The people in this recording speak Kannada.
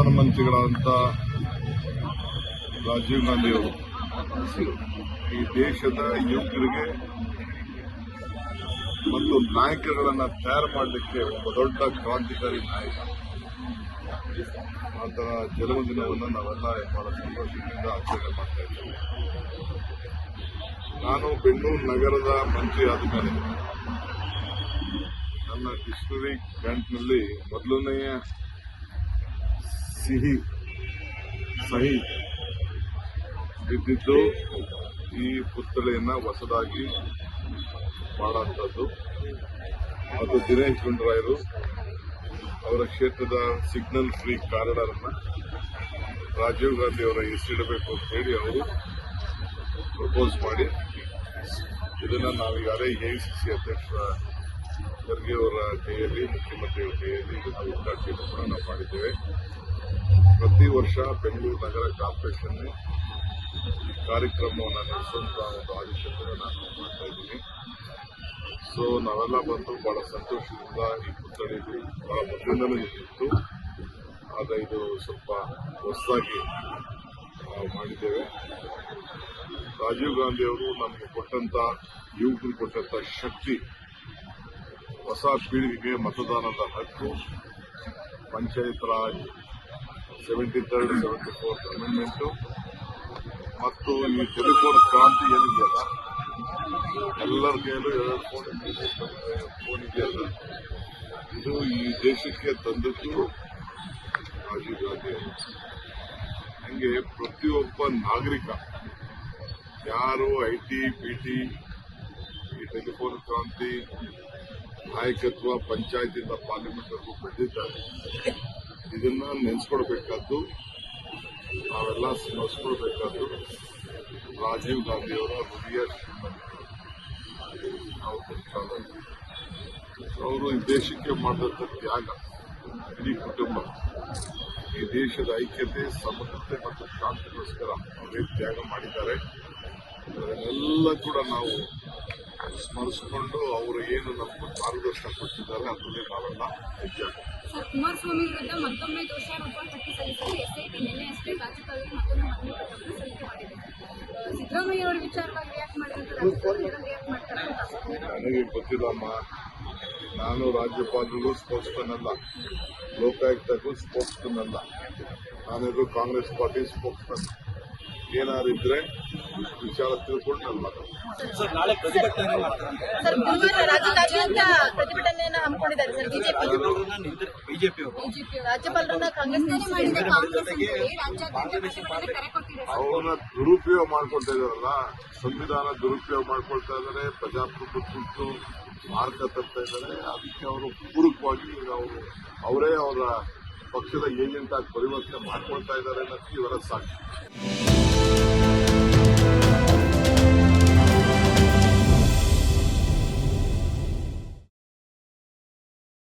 ಪ್ರಧಾನಮಂತ್ರಿಗಳಾದಂಥ ರಾಜೀವ್ ಗಾಂಧಿ ಅವರು ಈ ದೇಶದ ಯುವಕರಿಗೆ ಮತ್ತು ನಾಯಕಗಳನ್ನು ತಯಾರು ಮಾಡಲಿಕ್ಕೆ ಒಬ್ಬ ದೊಡ್ಡ ಕ್ರಾಂತಿಕಾರಿ ನಾಯಕ. ಆತನ ಜನ್ಮದಿನವನ್ನು ನಾವೆಲ್ಲ ಬಹಳ ಸಂತೋಷದಿಂದ ಆಚರಣೆ ಮಾಡ್ತಾ ಇದ್ದೇವೆ. ನಾನು ಬೆಂಗಳೂರು ನಗರದ ಮಂತ್ರಿ ಆದ ಮೇಲೆ ನನ್ನ ಡಿಕ್ಷನರಿ ಬ್ಯಾಂಕ್ನಲ್ಲಿ ಮೊದಲನೆಯ ಸಹಿ ಬಿದ್ದಿದ್ದು ಈ ಪುತ್ಥಳಿಯನ್ನು ಹೊಸದಾಗಿ ಮಾಡುವಂಥದ್ದು. ಅದು ದಿನೇಶ್ ಗುಂಡೂರಾಯರು ಅವರ ಕ್ಷೇತ್ರದ ಸಿಗ್ನಲ್ ಫ್ರೀ ಕಾರಿಡಾರ್ ಅನ್ನು ರಾಜೀವ್ ಗಾಂಧಿ ಅವರ ಹೆಸರಿಡಬೇಕು ಅಂತ ಹೇಳಿ ಅವರು ಪ್ರಪೋಸ್ ಮಾಡಿ ಇದನ್ನು ನಾವೀಗಾಗಲೇ ಎಐಸಿಸಿ ಅಧ್ಯಕ್ಷ ಖರ್ಗೆ ಅವರ ಕೈಯಲ್ಲಿ, ಮುಖ್ಯಮಂತ್ರಿಗಳ ಕೈಯಲ್ಲಿ ಇದನ್ನು ಉದ್ಘಾಟನೆ ಕೂಡ ನಾವು ಮಾಡಿದ್ದೇವೆ. ಪ್ರತಿ ವರ್ಷ ಬೆಂಗಳೂರು ನಗರ ಕಾರ್ಪೊರೇಷನ್ ಈ ಕಾರ್ಯಕ್ರಮವನ್ನು ನಡೆಸುವಂತ ಒಂದು ಆದೇಶವನ್ನು ನಾನು ಮಾಡ್ತಾ ಇದ್ದೀನಿ. ಸೊ ನಾವೆಲ್ಲ ಬಂದು ಬಹಳ ಸಂತೋಷದಿಂದ ಈ ಪುತ್ಥಳಿ ಬಹಳ ಮೊದಲಿಂದಲೂ ಇತ್ತು, ಆದರೆ ಇದು ಸ್ವಲ್ಪ ಹೊಸದಾಗಿ ಮಾಡಿದ್ದೇವೆ. ರಾಜೀವ್ ಗಾಂಧಿ ಅವರು ನಮಗೆ ಕೊಟ್ಟಂತ, ಯುವಕರು ಕೊಟ್ಟಂತ ಶಕ್ತಿ, ಹೊಸ ಪೀಳಿಗೆಗೆ ಮತದಾನದ ಹಕ್ಕು, panchayat Raj 73rd 74th amendment ಮತ್ತು ಈ ಟೆಲಿಫೋನ್ ಕ್ರಾಂತಿ ಏನಿದೆಯಲ್ಲ, ಎಲ್ಲರ ಕೈಯಲ್ಲೂ 2 ಫೋನ್ ಇದೆಯಲ್ಲ, ಇದು ಈ ದೇಶಕ್ಕೆ ತಂದದ್ದು ರಾಜೀವ್ ಗಾಂಧಿ ಅವರು. ಹಂಗೆ ಪ್ರತಿಯೊಬ್ಬ ನಾಗರಿಕ ಯಾರು ಐಟಿ ಬಿಟಿ ಈ ಟೆಲಿಫೋನ್ ಕ್ರಾಂತಿ ನಾಯಕತ್ವ ಪಂಚಾಯತಿಂದ ಪಾರ್ಲಿಮೆಂಟ್ವರೆಗೂ ಬೆಳೆದಿದ್ದಾರೆ. ಇದನ್ನ ನೆನೆಸ್ಕೊಳ್ಬೇಕಾದ್ದು, ನಾವೆಲ್ಲ ಸ್ಮರಿಸ್ಕೊಳ್ಬೇಕಾದ್ದು ರಾಜೀವ್ ಗಾಂಧಿ ಅವರ ಹೃದಯ ಅವರು ಈ ದೇಶಕ್ಕೆ ಮಾಡಿದಂಥ ತ್ಯಾಗ, ಇಡೀ ಕುಟುಂಬ ಈ ದೇಶದ ಐಕ್ಯತೆ, ಸಮಗ್ರತೆ ಮತ್ತು ಶಾಂತಿಗೋಸ್ಕರ ಅವರೇ ತ್ಯಾಗ ಮಾಡಿದ್ದಾರೆ. ಅದನ್ನೆಲ್ಲ ಕೂಡ ನಾವು ಸ್ಮರಿಸಿಕೊಂಡು ಅವರು ಏನು ನಮಗೆ ಮಾರ್ಗದರ್ಶನ ಕೊಟ್ಟಿದ್ದಾರೆ ಅದರಲ್ಲಿ ನಾವೆಲ್ಲ ಹೆಜ್ಜೆ ಸರ್, ಕುಮಾರಸ್ವಾಮಿ ವಿರುದ್ಧ ಮತ್ತೊಮ್ಮೆ ದೋಷಾರೋಪ ಪಟ್ಟಿ ಸಲ್ಲಿಸಲು ಎಸ್ಐಟಿ ನಿನ್ನೆಯಷ್ಟೇ ರಾಜ್ಯಪಾಲರಿಗೆ ಮತ್ತೊಂದು ಮನವಿ ಪತ್ರವನ್ನು ಸಲ್ಲಿಕೆ ಮಾಡಿದೆ. ಸಿದ್ದರಾಮಯ್ಯ ಅವರ ವಿಚಾರವಾಗಿ ರಿಯಾಕ್ಟ್ ಮಾಡಿದಂತೆ ನನಗೆ ಗೊತ್ತಿಲ್ಲಮ್ಮ. ನಾನು ರಾಜ್ಯಪಾಲರಿಗೂ ಸ್ಪೋಕ್ಸ್ಮನ್ ಅಲ್ಲ, ಲೋಕಾಯುಕ್ತಕ್ಕೂ ಸ್ಪೋಕ್ಸ್ಮನ್ ಅಲ್ಲ. ನಾನಿದ್ರು ಕಾಂಗ್ರೆಸ್ ಪಾರ್ಟಿ ಸ್ಪೋಕ್ಸ್ಮನ್. ಏನಾದ್ರು ಇದ್ರೆ ವಿಚಾರ ತಿಳ್ಕೊಂಡು ನಾನು ಮಾತಾಡ್ತೀನಿ. ನಾಳೆ ಪ್ರತಿಭಟನೆ ಪ್ರತಿಭಟನೆಯನ್ನು ಹಮ್ಮಿಕೊಂಡಿದ್ದಾರೆ ಸರ್ ಬಿಜೆಪಿ ರಾಜ್ಯಪಾಲರನ್ನ ಅವನ್ನ ದುರುಪಯೋಗ ಮಾಡ್ಕೊಳ್ತಾ ಇದಾರಲ್ಲ, ಸಂವಿಧಾನ ದುರುಪಯೋಗ ಮಾಡ್ಕೊಳ್ತಾ ಇದ್ದಾರೆ, ಪ್ರಜಾಪ್ರಭುತ್ವದ್ದು ಮಾರ್ಗ ತರ್ತಾ ಇದ್ದಾರೆ. ಅದಕ್ಕೆ ಅವರು ಪೂರಕವಾಗಿ ಅವರೇ ಅವರ ಪಕ್ಷದ ಏಜೆಂಟ್ ಆಗಿ ಪರಿವರ್ತನೆ ಮಾಡ್ಕೊಳ್ತಾ ಇದ್ದಾರೆ ಅನ್ನೋದಕ್ಕೆ ಇವರ ಸಾಕ್ಷಿ.